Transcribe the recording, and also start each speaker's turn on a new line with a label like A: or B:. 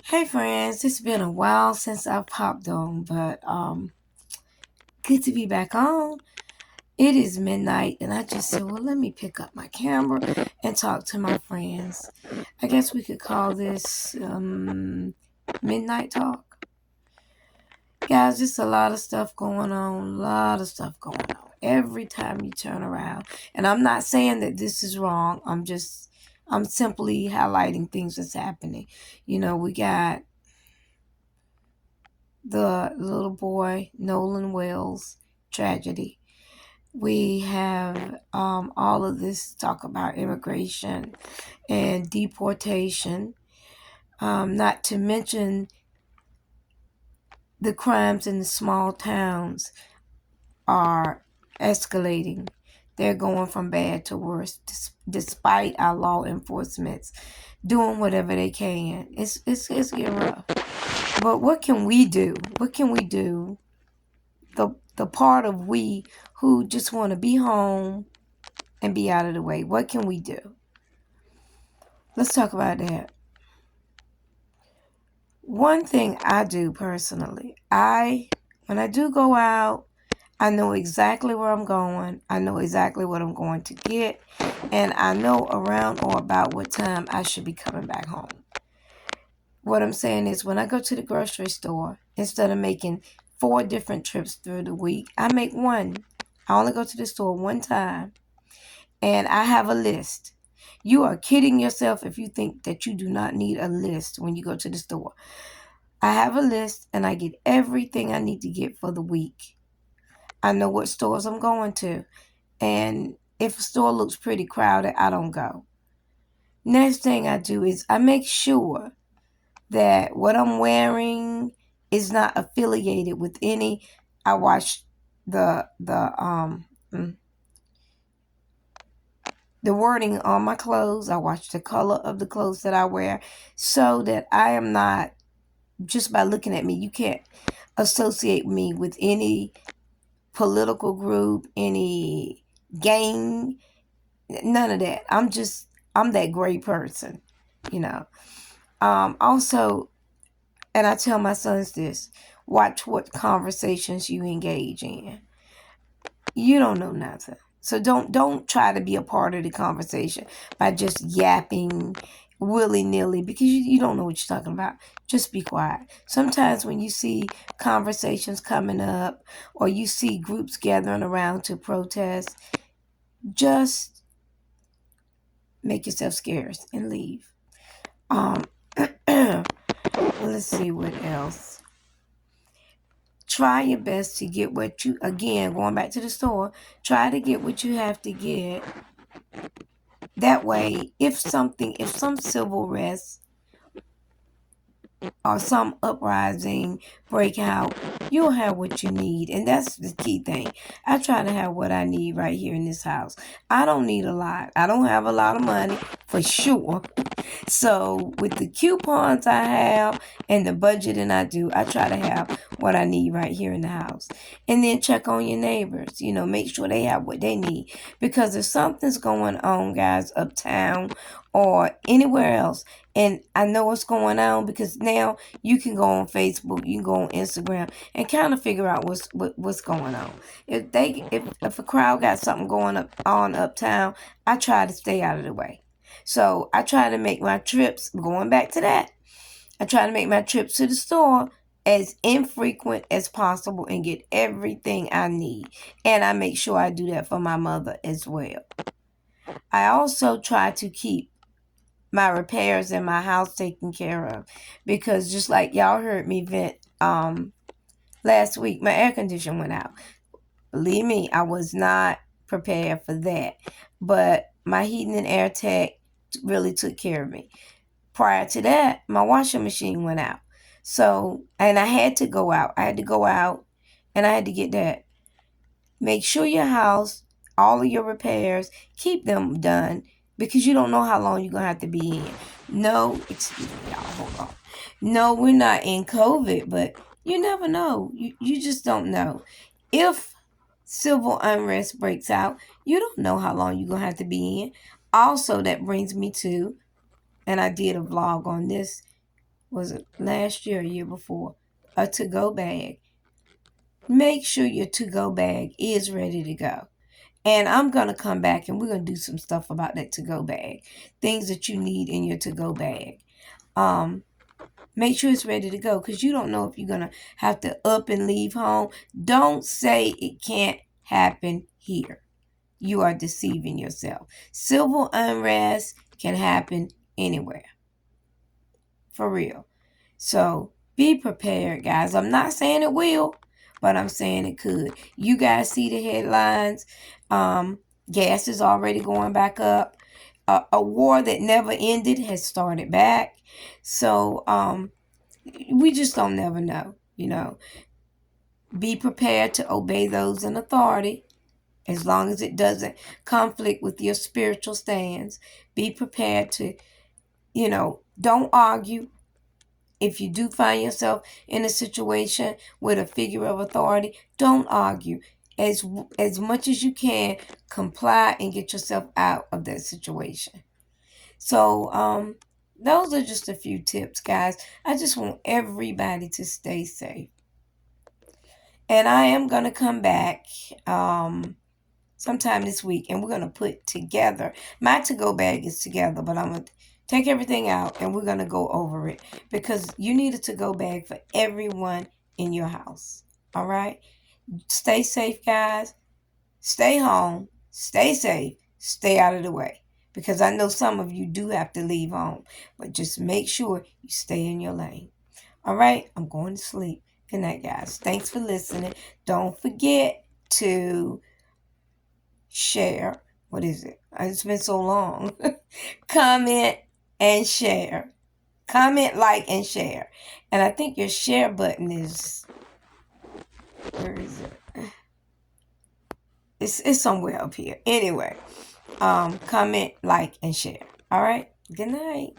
A: Hey friends, it's been a while since I popped on, but good to be back on. It is midnight and I just said, well, let me pick up my camera and talk to my friends. I guess we could call this midnight talk. Guys, just a lot of stuff going on, a lot of stuff going on. Every time you turn around. And I'm not saying that this is wrong. I'm simply highlighting things that's happening. We got the little boy Nolan Wells tragedy. We have all of this talk about immigration and deportation, not to mention the crimes in the small towns are escalating. They're going from bad to worse, despite our law enforcement doing whatever they can. It's getting rough. But what can we do? What can we do? The part of we who just want to be home and be out of the way. What can we do? Let's talk about that. One thing I do personally, when I do go out, I know exactly where I'm going. I know exactly what I'm going to get, and I know around or about what time I should be coming back home. What I'm saying is when I go to the grocery store, instead of making 4 different trips through the week, I make one. I only go to the store one time and I have a list. You are kidding yourself if you think that you do not need a list when you go to the store. I have a list and I get everything I need to get for the week. I know what stores I'm going to. And if a store looks pretty crowded, I don't go. Next thing I do is I make sure that what I'm wearing is not affiliated with any. I watch mm, the wording on my clothes. I watch the color of the clothes that I wear so that I am not, just by looking at me, you can't associate me with any political group, any gang, none of that. I'm that gray person, you know. Also, and I tell my sons this, watch what conversations you engage in. You don't know nothing. So don't try to be a part of the conversation by just yapping willy-nilly because you don't know what you're talking about. Just be quiet. Sometimes when you see conversations coming up or you see groups gathering around to protest, just make yourself scarce and leave. Um let's see what else. Try your best to get what you, again, going back to the store, try to get what you have to get. That way, if some civil unrest or some uprising break out, you'll have what you need. And that's the key thing. I try to have what I need right here in this house. I don't need a lot. I don't have a lot of money for sure. So with the coupons I have and the budgeting I do, I try to have what I need right here in the house. And then check on your neighbors. Make sure they have what they need. Because if something's going on, guys, uptown or anywhere else, and I know what's going on because now you can go on Facebook, you can go on Instagram, and kind of figure out what's going on. If a crowd got something going on uptown, I try to stay out of the way. So I try to make my trips, going back to that, I try to make my trips to the store as infrequent as possible and get everything I need. And I make sure I do that for my mother as well. I also try to keep my repairs in my house taken care of because just like y'all heard me vent last week, my air conditioner went out. Believe me, I was not prepared for that. But my heating and air tech really took care of me. Prior to that, my washing machine went out. So, and I had to go out. I had to go out and I had to get that. Make sure your house, all of your repairs, keep them done because you don't know how long you're going to have to be in. No, excuse me, y'all, hold on. No, we're not in COVID, but you never know. You just don't know. If civil unrest breaks out, you don't know how long you're going to have to be in. Also, that brings me to, and I did a vlog on this, was it last year or year before, a to-go bag. Make sure your to-go bag is ready to go. And I'm going to come back and we're going to do some stuff about that to-go bag. Things that you need in your to-go bag. Make sure it's ready to go because you don't know if you're going to have to up and leave home. Don't say it can't happen here. You are deceiving yourself. Civil unrest can happen anywhere. For real. So be prepared, guys. I'm not saying it will, but I'm saying it could. You guys see the headlines. Gas is already going back up. A war that never ended has started back. So we just don't never know, you know. Be prepared to obey those in authority as long as it doesn't conflict with your spiritual stands. Be prepared to, don't argue. If you do find yourself in a situation with a figure of authority, don't argue. As much as you can, comply and get yourself out of that situation. So, those are just a few tips, guys. I just want everybody to stay safe. And I am going to come back sometime this week, and we're going to put together, my to-go bag is together, but I'm going to take everything out, and we're going to go over it, because you need a to-go bag for everyone in your house. All right? Stay safe, guys. Stay home. Stay safe. Stay out of the way, because I know some of you do have to leave home, but just make sure you stay in your lane. All right? I'm going to sleep. Good night, guys. Thanks for listening. Don't forget to share. What is it? It's been so long. Comment and share. Comment, like, and share. And I think your share button is, where is it? It's somewhere up here. Anyway, comment, like, and share. All right. Good night.